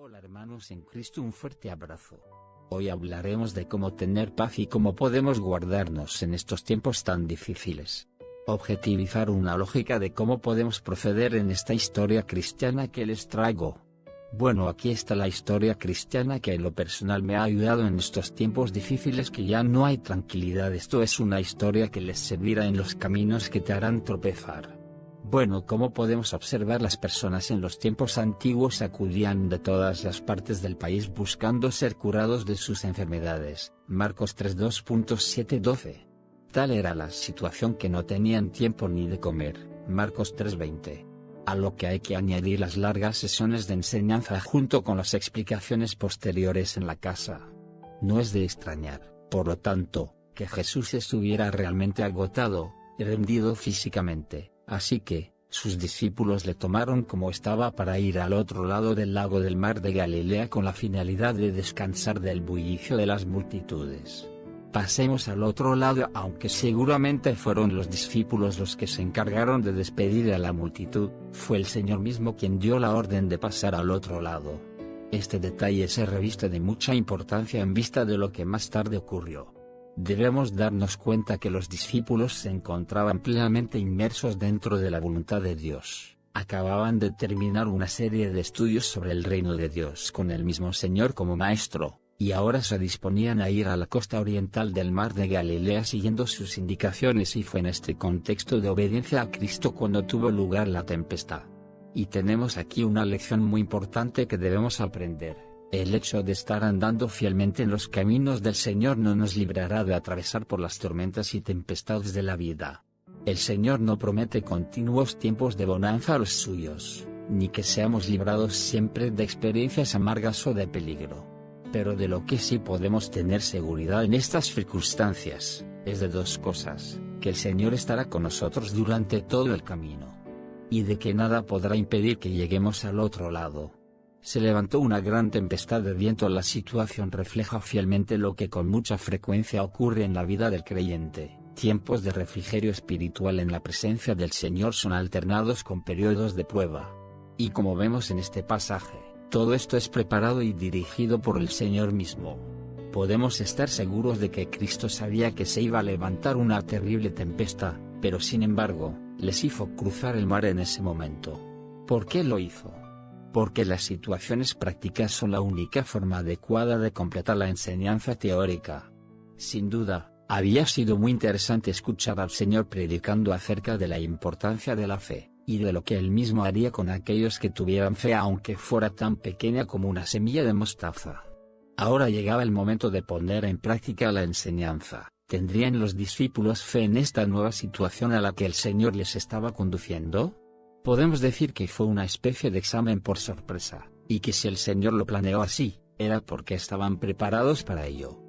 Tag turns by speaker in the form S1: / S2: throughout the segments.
S1: Hola hermanos en Cristo, un fuerte abrazo. Hoy hablaremos de cómo tener paz y cómo podemos guardarnos en estos tiempos tan difíciles. Objetivizar una lógica de cómo podemos proceder en esta historia cristiana que les traigo. Bueno, aquí está la historia cristiana que en lo personal me ha ayudado en estos tiempos difíciles que ya no hay tranquilidad. Esto es una historia que les servirá en los caminos que te harán tropezar. Bueno, como podemos observar, las personas en los tiempos antiguos acudían de todas las partes del país buscando ser curados de sus enfermedades. Marcos 3:2.7-12. Tal era la situación que no tenían tiempo ni de comer. Marcos 3:20. A lo que hay que añadir las largas sesiones de enseñanza junto con las explicaciones posteriores en la casa. No es de extrañar, por lo tanto, que Jesús estuviera realmente agotado y rendido físicamente. Así que, sus discípulos le tomaron como estaba para ir al otro lado del lago del mar de Galilea con la finalidad de descansar del bullicio de las multitudes. Pasemos al otro lado, aunque seguramente fueron los discípulos los que se encargaron de despedir a la multitud, fue el Señor mismo quien dio la orden de pasar al otro lado. Este detalle se reviste de mucha importancia en vista de lo que más tarde ocurrió. Debemos darnos cuenta que los discípulos se encontraban plenamente inmersos dentro de la voluntad de Dios. Acababan de terminar una serie de estudios sobre el reino de Dios con el mismo Señor como maestro, y ahora se disponían a ir a la costa oriental del mar de Galilea siguiendo sus indicaciones, y fue en este contexto de obediencia a Cristo cuando tuvo lugar la tempestad. Y tenemos aquí una lección muy importante que debemos aprender. El hecho de estar andando fielmente en los caminos del Señor no nos librará de atravesar por las tormentas y tempestades de la vida. El Señor no promete continuos tiempos de bonanza a los suyos, ni que seamos librados siempre de experiencias amargas o de peligro. Pero de lo que sí podemos tener seguridad en estas circunstancias, es de dos cosas: que el Señor estará con nosotros durante todo el camino, y de que nada podrá impedir que lleguemos al otro lado. Se levantó una gran tempestad de viento. La situación refleja fielmente lo que con mucha frecuencia ocurre en la vida del creyente. Tiempos de refrigerio espiritual en la presencia del Señor son alternados con periodos de prueba. Y como vemos en este pasaje, todo esto es preparado y dirigido por el Señor mismo. Podemos estar seguros de que Cristo sabía que se iba a levantar una terrible tempestad, pero sin embargo, les hizo cruzar el mar en ese momento. ¿Por qué lo hizo? Porque las situaciones prácticas son la única forma adecuada de completar la enseñanza teórica. Sin duda, había sido muy interesante escuchar al Señor predicando acerca de la importancia de la fe, y de lo que Él mismo haría con aquellos que tuvieran fe aunque fuera tan pequeña como una semilla de mostaza. Ahora llegaba el momento de poner en práctica la enseñanza. ¿Tendrían los discípulos fe en esta nueva situación a la que el Señor les estaba conduciendo? Podemos decir que fue una especie de examen por sorpresa, y que si el Señor lo planeó así, era porque estaban preparados para ello.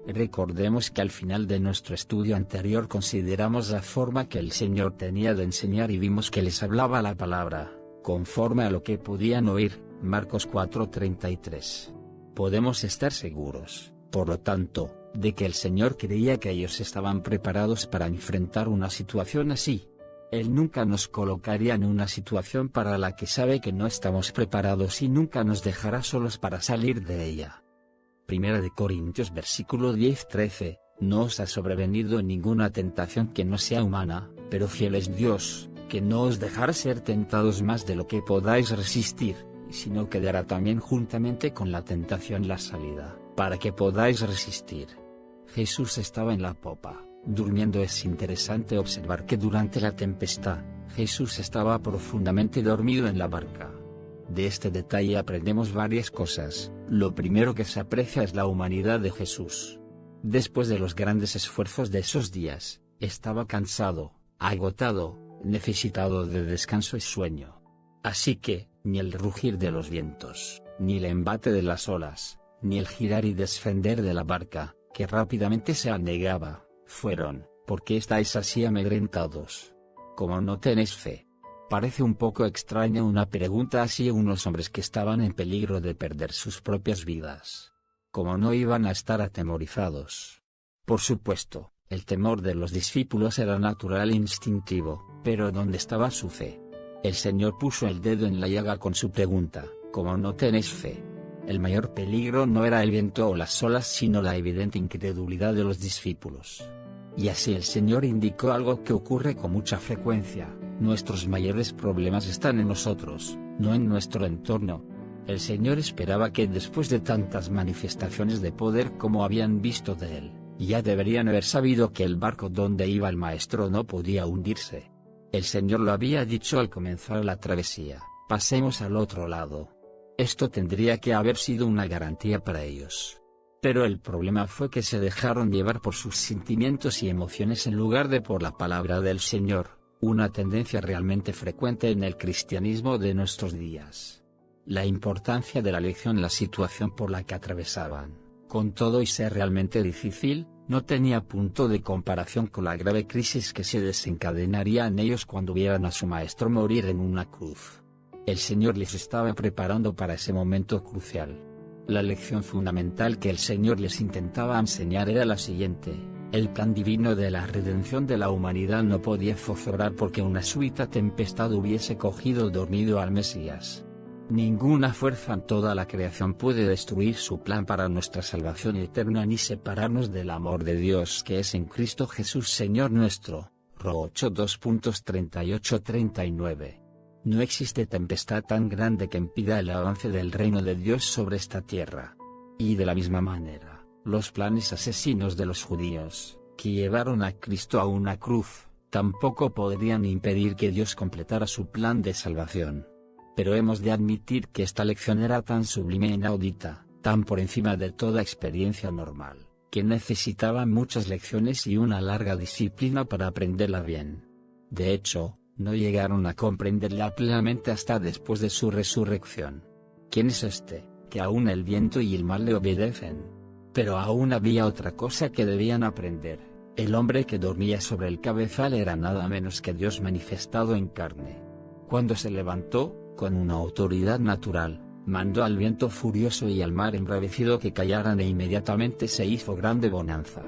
S1: Recordemos que al final de nuestro estudio anterior consideramos la forma que el Señor tenía de enseñar y vimos que les hablaba la palabra, conforme a lo que podían oír, Marcos 4:33. Podemos estar seguros, por lo tanto, de que el Señor creía que ellos estaban preparados para enfrentar una situación así. Él nunca nos colocaría en una situación para la que sabe que no estamos preparados y nunca nos dejará solos para salir de ella. Primera de Corintios versículo 10-13, no os ha sobrevenido ninguna tentación que no sea humana, pero fiel es Dios, que no os dejará ser tentados más de lo que podáis resistir, sino que dará también juntamente con la tentación la salida, para que podáis resistir. Jesús estaba en la popa, durmiendo. Es interesante observar que durante la tempestad, Jesús estaba profundamente dormido en la barca. De este detalle aprendemos varias cosas. Lo primero que se aprecia es la humanidad de Jesús. Después de los grandes esfuerzos de esos días, estaba cansado, agotado, necesitado de descanso y sueño. Así que, ni el rugir de los vientos, ni el embate de las olas, ni el girar y descender de la barca, que rápidamente se anegaba, fueron: ¿por qué estáis así amedrentados? ¿Cómo no tenéis fe? Parece un poco extraña una pregunta así a unos hombres que estaban en peligro de perder sus propias vidas. ¿Cómo no iban a estar atemorizados? Por supuesto, el temor de los discípulos era natural e instintivo, pero ¿dónde estaba su fe? El Señor puso el dedo en la llaga con su pregunta: ¿cómo no tenéis fe? El mayor peligro no era el viento o las olas sino la evidente incredulidad de los discípulos. Y así el Señor indicó algo que ocurre con mucha frecuencia: nuestros mayores problemas están en nosotros, no en nuestro entorno. El Señor esperaba que después de tantas manifestaciones de poder como habían visto de Él, ya deberían haber sabido que el barco donde iba el Maestro no podía hundirse. El Señor lo había dicho al comenzar la travesía: pasemos al otro lado. Esto tendría que haber sido una garantía para ellos. Pero el problema fue que se dejaron llevar por sus sentimientos y emociones en lugar de por la palabra del Señor, una tendencia realmente frecuente en el cristianismo de nuestros días. La importancia de la lección en la situación por la que atravesaban, con todo y ser realmente difícil, no tenía punto de comparación con la grave crisis que se desencadenaría en ellos cuando vieran a su Maestro morir en una cruz. El Señor les estaba preparando para ese momento crucial. La lección fundamental que el Señor les intentaba enseñar era la siguiente: el plan divino de la redención de la humanidad no podía zozobrar porque una súbita tempestad hubiese cogido dormido al Mesías. Ninguna fuerza en toda la creación puede destruir su plan para nuestra salvación eterna ni separarnos del amor de Dios que es en Cristo Jesús Señor nuestro. Ro 8:2.38-39. No existe tempestad tan grande que impida el avance del reino de Dios sobre esta tierra. Y de la misma manera, los planes asesinos de los judíos, que llevaron a Cristo a una cruz, tampoco podrían impedir que Dios completara su plan de salvación. Pero hemos de admitir que esta lección era tan sublime e inaudita, tan por encima de toda experiencia normal, que necesitaba muchas lecciones y una larga disciplina para aprenderla bien. De hecho, no llegaron a comprenderla plenamente hasta después de su resurrección. ¿Quién es este, que aún el viento y el mar le obedecen? Pero aún había otra cosa que debían aprender: el hombre que dormía sobre el cabezal era nada menos que Dios manifestado en carne. Cuando se levantó, con una autoridad natural, mandó al viento furioso y al mar embravecido que callaran e inmediatamente se hizo grande bonanza.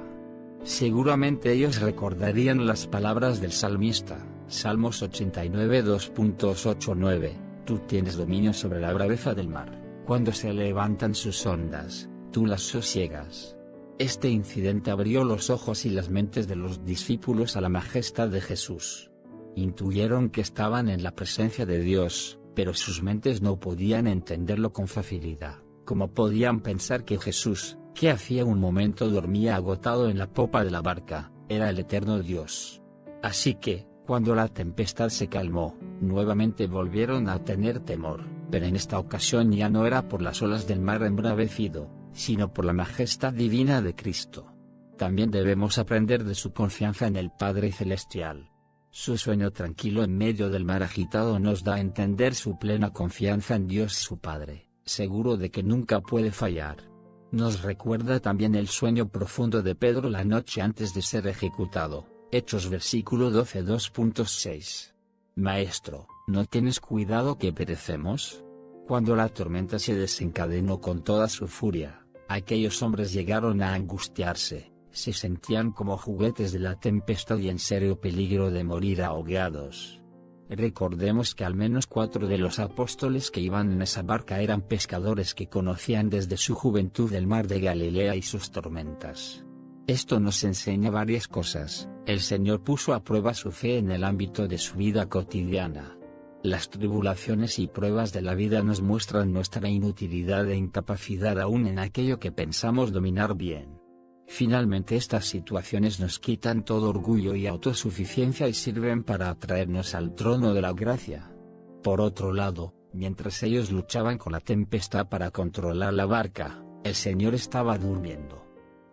S1: Seguramente ellos recordarían las palabras del salmista, Salmos 89 2.8-9, tú tienes dominio sobre la braveza del mar, cuando se levantan sus ondas, tú las sosiegas. Este incidente abrió los ojos y las mentes de los discípulos a la majestad de Jesús. Intuyeron que estaban en la presencia de Dios, pero sus mentes no podían entenderlo con facilidad. ¿Cómo podían pensar que Jesús, que hacía un momento dormía agotado en la popa de la barca, era el eterno Dios? Así que, cuando la tempestad se calmó, nuevamente volvieron a tener temor, pero en esta ocasión ya no era por las olas del mar embravecido, sino por la majestad divina de Cristo. También debemos aprender de su confianza en el Padre Celestial. Su sueño tranquilo en medio del mar agitado nos da a entender su plena confianza en Dios su Padre, seguro de que nunca puede fallar. Nos recuerda también el sueño profundo de Pedro la noche antes de ser ejecutado. Hechos versículo 12 2.6. Maestro, ¿no tienes cuidado que perecemos? Cuando la tormenta se desencadenó con toda su furia, aquellos hombres llegaron a angustiarse, se sentían como juguetes de la tempestad y en serio peligro de morir ahogados. Recordemos que al menos 4 de los apóstoles que iban en esa barca eran pescadores que conocían desde su juventud el mar de Galilea y sus tormentas. Esto nos enseña varias cosas. El Señor puso a prueba su fe en el ámbito de su vida cotidiana. Las tribulaciones y pruebas de la vida nos muestran nuestra inutilidad e incapacidad aún en aquello que pensamos dominar bien. Finalmente estas situaciones nos quitan todo orgullo y autosuficiencia y sirven para atraernos al trono de la gracia. Por otro lado, mientras ellos luchaban con la tempestad para controlar la barca, el Señor estaba durmiendo.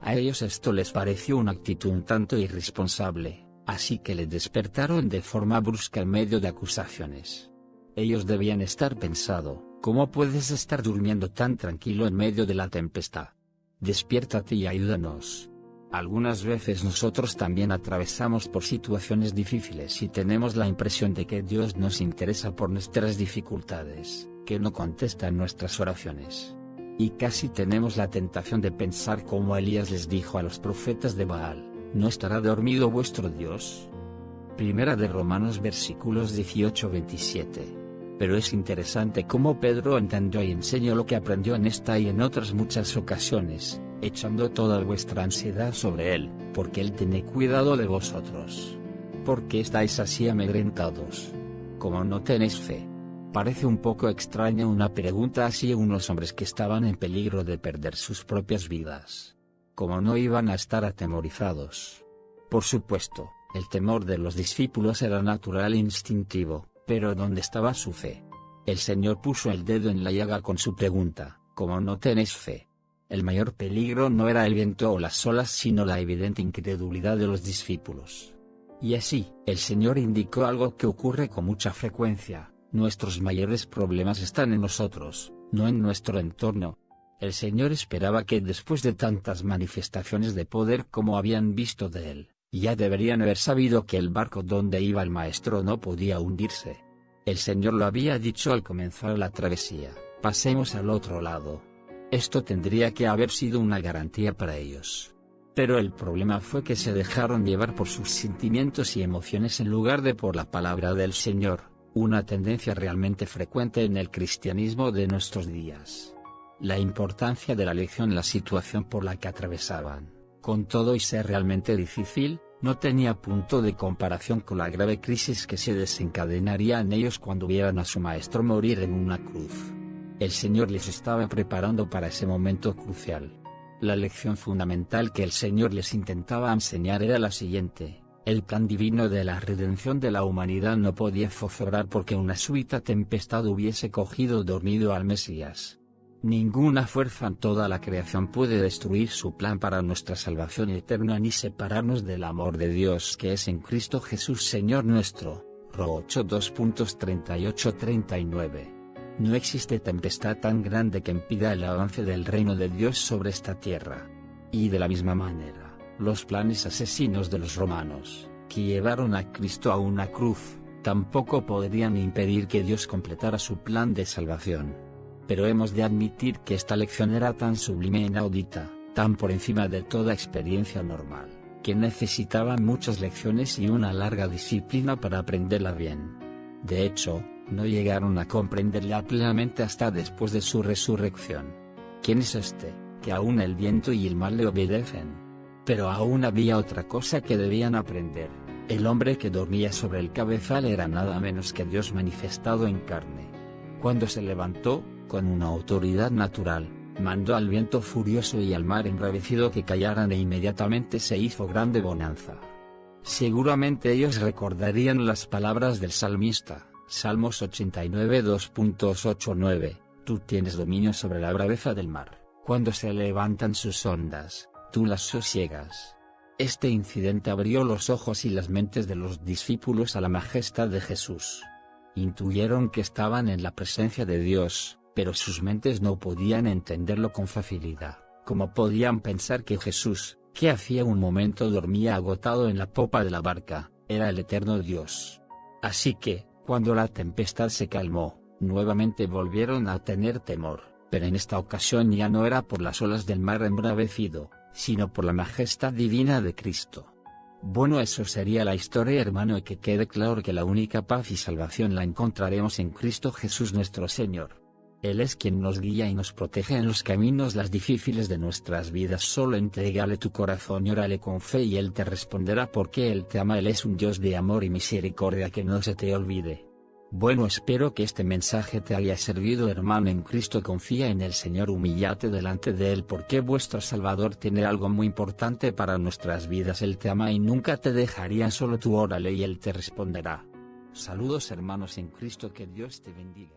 S1: A ellos esto les pareció una actitud un tanto irresponsable, así que le despertaron de forma brusca en medio de acusaciones. Ellos debían estar pensando: ¿cómo puedes estar durmiendo tan tranquilo en medio de la tempestad? Despiértate y ayúdanos. Algunas veces nosotros también atravesamos por situaciones difíciles y tenemos la impresión de que Dios no se interesa por nuestras dificultades, que no contesta nuestras oraciones. Y casi tenemos la tentación de pensar como Elías les dijo a los profetas de Baal: ¿no estará dormido vuestro Dios? Primera de Romanos versículos 18-27. Pero es interesante cómo Pedro entendió y enseñó lo que aprendió en esta y en otras muchas ocasiones, echando toda vuestra ansiedad sobre él, porque él tiene cuidado de vosotros. ¿Por qué estáis así amedrentados? ¿Cómo no tenéis fe? Parece un poco extraña una pregunta así a unos hombres que estaban en peligro de perder sus propias vidas. ¿Cómo no iban a estar atemorizados? Por supuesto, el temor de los discípulos era natural e instintivo, pero ¿dónde estaba su fe? El Señor puso el dedo en la llaga con su pregunta, ¿cómo no tenéis fe? El mayor peligro no era el viento o las olas sino la evidente incredulidad de los discípulos. Y así, el Señor indicó algo que ocurre con mucha frecuencia: nuestros mayores problemas están en nosotros, no en nuestro entorno. El Señor esperaba que después de tantas manifestaciones de poder como habían visto de él, ya deberían haber sabido que el barco donde iba el maestro no podía hundirse. El Señor lo había dicho al comenzar la travesía: pasemos al otro lado. Esto tendría que haber sido una garantía para ellos. Pero el problema fue que se dejaron llevar por sus sentimientos y emociones en lugar de por la palabra del Señor, una tendencia realmente frecuente en el cristianismo de nuestros días. La importancia de la lección en la situación por la que atravesaban, con todo y ser realmente difícil, no tenía punto de comparación con la grave crisis que se desencadenaría en ellos cuando vieran a su maestro morir en una cruz. El Señor les estaba preparando para ese momento crucial. La lección fundamental que el Señor les intentaba enseñar era la siguiente: el plan divino de la redención de la humanidad no podía zozobrar porque una súbita tempestad hubiese cogido dormido al Mesías. Ninguna fuerza en toda la creación puede destruir su plan para nuestra salvación eterna ni separarnos del amor de Dios que es en Cristo Jesús Señor nuestro. Ro 8:2.38-39. No existe tempestad tan grande que impida el avance del reino de Dios sobre esta tierra. Y de la misma manera, los planes asesinos de los romanos, que llevaron a Cristo a una cruz, tampoco podrían impedir que Dios completara su plan de salvación. Pero hemos de admitir que esta lección era tan sublime e inaudita, tan por encima de toda experiencia normal, que necesitaban muchas lecciones y una larga disciplina para aprenderla bien. De hecho, no llegaron a comprenderla plenamente hasta después de su resurrección. ¿Quién es este, que aún el viento y el mar le obedecen? Pero aún había otra cosa que debían aprender: el hombre que dormía sobre el cabezal era nada menos que Dios manifestado en carne. Cuando se levantó, con una autoridad natural, mandó al viento furioso y al mar embravecido que callaran e inmediatamente se hizo grande bonanza. Seguramente ellos recordarían las palabras del salmista, Salmos 89 2.8-9, tú tienes dominio sobre la braveza del mar, cuando se levantan sus ondas, tú las sosiegas. Este incidente abrió los ojos y las mentes de los discípulos a la majestad de Jesús. Intuyeron que estaban en la presencia de Dios, pero sus mentes no podían entenderlo con facilidad. ¿Cómo podían pensar que Jesús, que hacía un momento dormía agotado en la popa de la barca, era el eterno Dios? Así que, cuando la tempestad se calmó, nuevamente volvieron a tener temor, pero en esta ocasión ya no era por las olas del mar embravecido, sino por la majestad divina de Cristo. Bueno, eso sería la historia, hermano, y que quede claro que la única paz y salvación la encontraremos en Cristo Jesús nuestro Señor. Él es quien nos guía y nos protege en los caminos las difíciles de nuestras vidas. Solo entrégale tu corazón y órale con fe y Él te responderá porque Él te ama. Él es un Dios de amor y misericordia que no se te olvide. Bueno, espero que este mensaje te haya servido, hermano en Cristo. Confía en el Señor, humíllate delante de Él porque vuestro Salvador tiene algo muy importante para nuestras vidas. Él te ama y nunca te dejaría solo. Tú órale y Él te responderá. Saludos, hermanos en Cristo, que Dios te bendiga.